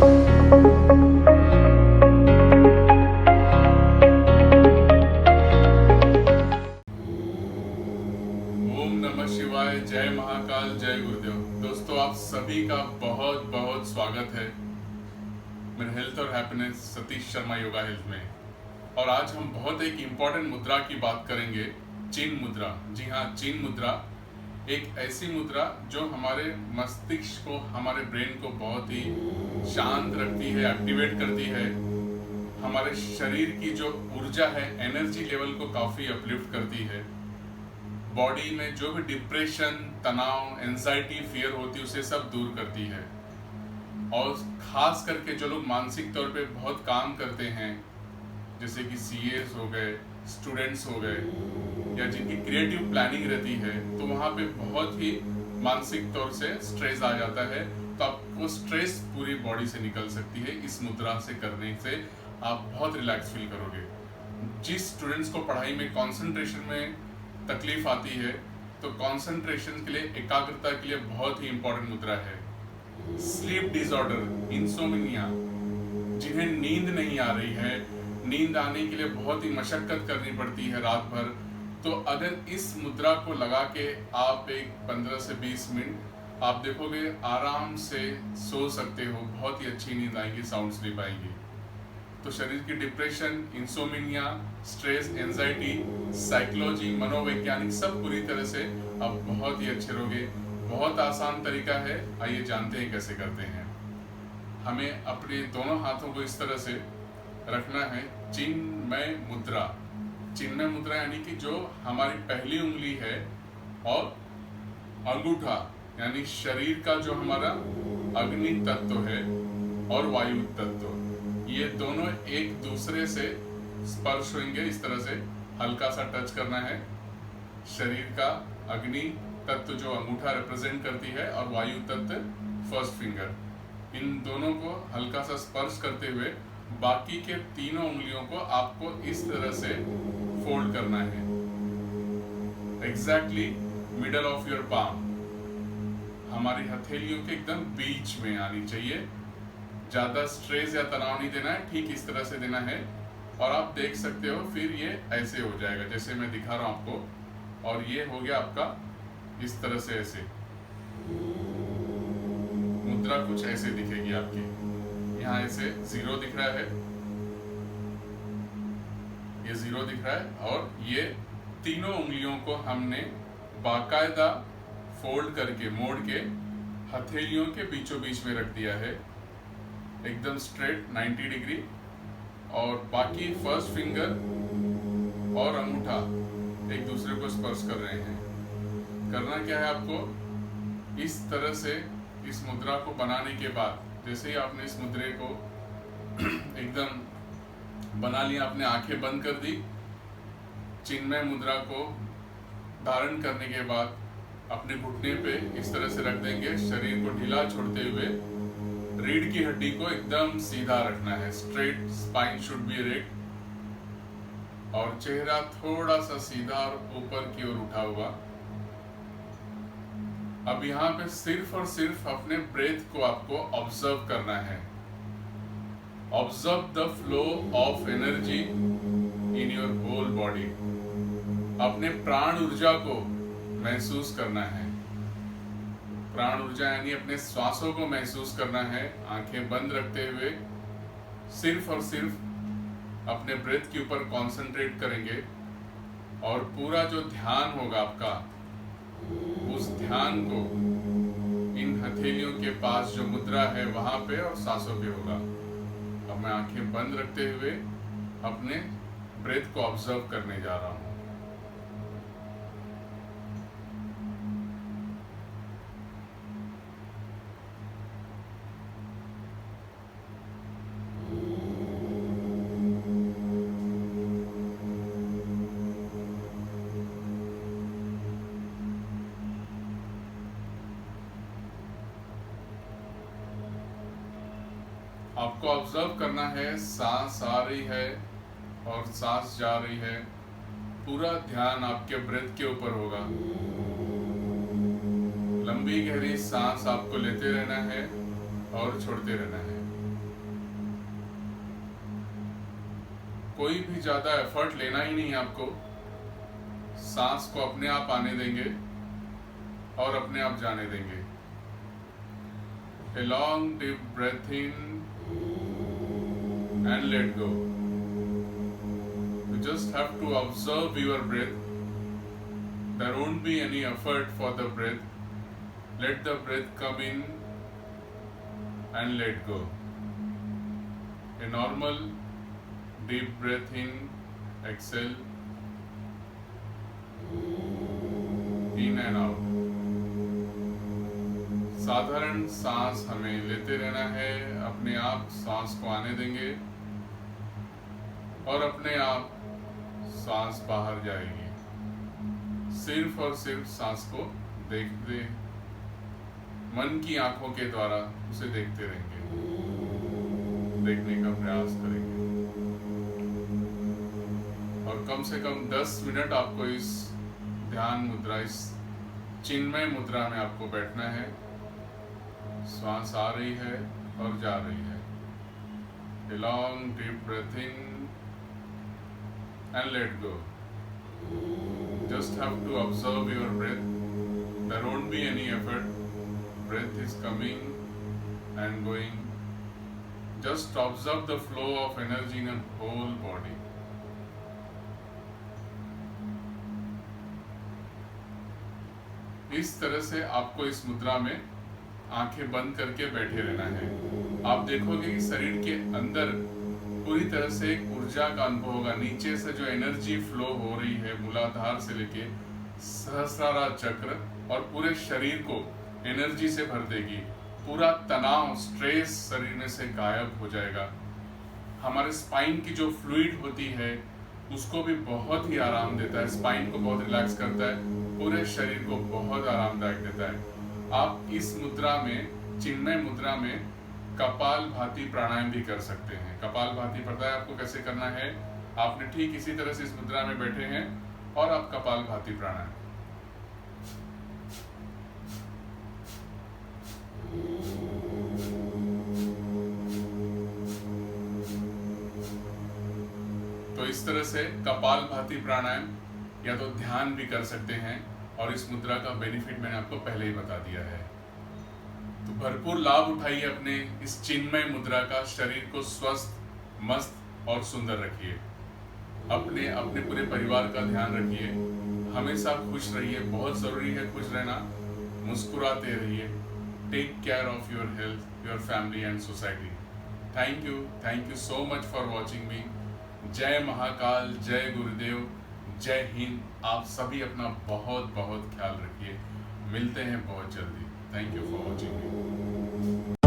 ओम नमः शिवाय, जय महाकाल, जय गुरुदेव। दोस्तों, आप सभी का बहुत बहुत स्वागत है मेरे हेल्थ और हैप्पीनेस सतीश शर्मा योगा हेल्थ में। और आज हम बहुत एक इम्पॉर्टेंट मुद्रा की बात करेंगे, चिन मुद्रा। जी हाँ, चिन मुद्रा एक ऐसी मुद्रा जो हमारे मस्तिष्क को, हमारे ब्रेन को बहुत ही शांत रखती है, एक्टिवेट करती है। हमारे शरीर की जो ऊर्जा है, एनर्जी लेवल को काफ़ी अपलिफ्ट करती है। बॉडी में जो भी डिप्रेशन, तनाव, एंजाइटी, फियर होती है, उसे सब दूर करती है। और खास करके जो लोग मानसिक तौर पे बहुत काम करते हैं, जैसे कि सीएस हो गए, स्टूडेंट्स हो गए, या जिनकी क्रिएटिव प्लानिंग रहती है, तो वहाँ पे बहुत ही मानसिक तौर से स्ट्रेस आ जाता है। तो आपको स्ट्रेस पूरी बॉडी से निकल सकती है। इस मुद्रा से करने से आप बहुत रिलैक्स फील करोगे। जिस स्टूडेंट्स को पढ़ाई में कंसंट्रेशन में तकलीफ आती है, तो कंसंट्रेशन के लिए, एकाग्रता के लिए बहुत ही इंपॉर्टेंट मुद्रा है। स्लीप डिसऑर्डर, इंसोम्निया, जिन्हें नींद नहीं आ रही है, नींद आने के लिए बहुत ही मशक्कत करनी पड़ती है रात भर, तो अगर इस मुद्रा को लगा के आप एक 15 से 20 मिनट आप देखोगे, आराम से सो सकते हो। बहुत ही अच्छी नींद आएगी, साउंड स्लीप आएगी। तो शरीर की depression, insomnia, stress, anxiety, psychology, मनोवैज्ञानिक सब पूरी तरह से आप बहुत ही अच्छे रहोगे। बहुत आसान तरीका है, आइए जानते हैं कैसे करते हैं। हमें अपने दोनों हाथों को इस तरह से रखना है, चिन्मय मुद्रा। चिन्मय मुद्रा यानी कि जो हमारी पहली उंगली है और अंगूठा, यानी शरीर का जो हमारा अग्नि तत्व है और वायु तत्व, ये दोनों एक दूसरे से स्पर्श होंगे। इस तरह से हल्का सा टच करना है। शरीर का अग्नि तत्व जो अंगूठा रिप्रेजेंट करती है और वायु तत्व फर्स्ट फिंगर, इन दोनों को हल्का सा स्पर्श करते हुए बाकी के तीनों उंगलियों को आपको इस तरह से फोल्ड करना है, exactly middle of your palm. हमारी हथेलियों के एकदम बीच में आनी चाहिए। ज़्यादा स्ट्रेस या तनाव नहीं देना है, ठीक इस तरह से देना है। और आप देख सकते हो, फिर ये ऐसे हो जाएगा जैसे मैं दिखा रहा हूँ आपको। और ये हो गया आपका इस तरह से, ऐसे मुद्रा कुछ ऐसे दिखेगी आपकी। यहाँ ऐसे जीरो दिख रहा है, ये जीरो दिख रहा है। और ये तीनों उंगलियों को हमने बाकायदा फोल्ड करके, मोड़ के हथेलियों के बीचों बीच में रख दिया है, एकदम स्ट्रेट 90 डिग्री। और बाकी फर्स्ट फिंगर और अंगूठा एक दूसरे को स्पर्श कर रहे हैं। करना क्या है आपको, इस तरह से इस मुद्रा को बनाने के बाद, जैसे ही आपने इस मुद्रे को एकदम बना लिया, आपने आंखें बंद कर दी, चिन्मय मुद्रा को धारण करने के बाद अपने घुटने पे इस तरह से रख देंगे, शरीर को ढीला छोड़ते हुए। रीढ़ की हड्डी को एकदम सीधा रखना है, straight spine should be erect. और चेहरा थोड़ा सा सीधा और ऊपर की ओर उठा हुआ। अब यहाँ पे सिर्फ और सिर्फ अपने ब्रेथ को आपको ऑब्जर्व करना है। Observe the flow of energy in your whole body. अपने प्राण ऊर्जा को महसूस करना है। प्राण ऊर्जा यानी अपने श्वासों को महसूस करना है, आंखें बंद रखते हुए। सिर्फ और सिर्फ अपने ब्रेथ के ऊपर कंसंट्रेट करेंगे। और पूरा जो ध्यान होगा आपका, उस ध्यान को इन हथेलियों के पास जो मुद्रा है वहां पे और सांसों पे होगा। अब मैं आंखें बंद रखते हुए अपने ब्रेथ को ऑब्जर्व करने जा रहा हूँ। आपको ऑब्जर्व करना है, सांस आ रही है और सांस जा रही है। पूरा ध्यान आपके ब्रेथ के ऊपर होगा। लंबी गहरी सांस आपको लेते रहना है और छोड़ते रहना है। कोई भी ज़्यादा एफर्ट लेना ही नहीं है आपको। सांस को अपने आप आने देंगे और अपने आप जाने देंगे। A long deep breath in and let go. You just have to observe your breath. There won't be any effort for the breath. Let the breath come in and let go. A normal deep breath in, exhale, in and out. साधारण सांस हमें लेते रहना है, अपने आप सांस को आने देंगे और अपने आप सांस बाहर जाएगी। सिर्फ और सिर्फ सांस को देखते, मन की आंखों के द्वारा उसे देखते रहेंगे, देखने का प्रयास करेंगे और कम से कम 10 मिनट आपको इस ध्यान मुद्रा, इस चिन्मय मुद्रा में आपको बैठना है। सांस आ रही है और जा रही है। A long deep breath in and let go. Just have to observe your breath. There won't be any effort. Breath is coming and going. Just observe the flow of energy in your whole body. इस तरह से आपको इस मुद्रा में आंखें बंद करके बैठे रहना है। आप देखोगे कि शरीर के अंदर पूरी तरह से एक ऊर्जा का अनुभव होगा। नीचे से जो एनर्जी फ्लो हो रही है मूलाधार से लेके सहस्रार चक्र और पूरे शरीर को एनर्जी से भर देगी। पूरा तनाव, स्ट्रेस शरीर में से गायब हो जाएगा। हमारे स्पाइन की जो फ्लूइड होती है उसको भी बहुत ही आराम देता है, स्पाइन को बहुत रिलैक्स करता है, पूरे शरीर को बहुत आरामदायक देता है। आप इस मुद्रा में, चिन्मय मुद्रा में कपाल भाती प्राणायाम भी कर सकते हैं। कपाल भाती पता है आपको कैसे करना है? आपने ठीक इसी तरह से इस मुद्रा में बैठे हैं और आप कपाल भाती प्राणायाम, तो इस तरह से कपाल भाती प्राणायाम या तो ध्यान भी कर सकते हैं और इस मुद्रा का बेनिफिट मैंने आपको पहले ही बता दिया है। तो भरपूर लाभ उठाइए अपने इस चिन्मय मुद्रा का। शरीर को स्वस्थ, मस्त और सुंदर रखिए। अपने अपने पूरे परिवार का ध्यान रखिए। हमेशा खुश रहिए, बहुत जरूरी है खुश रहना। मुस्कुराते रहिए। Take care of your health, your family and society. Thank you so much for watching me. जय महाकाल, जय गुरुदेव, जय हिंद। आप सभी अपना बहुत बहुत ख्याल रखिए। मिलते हैं बहुत जल्दी। Thank you for watching me.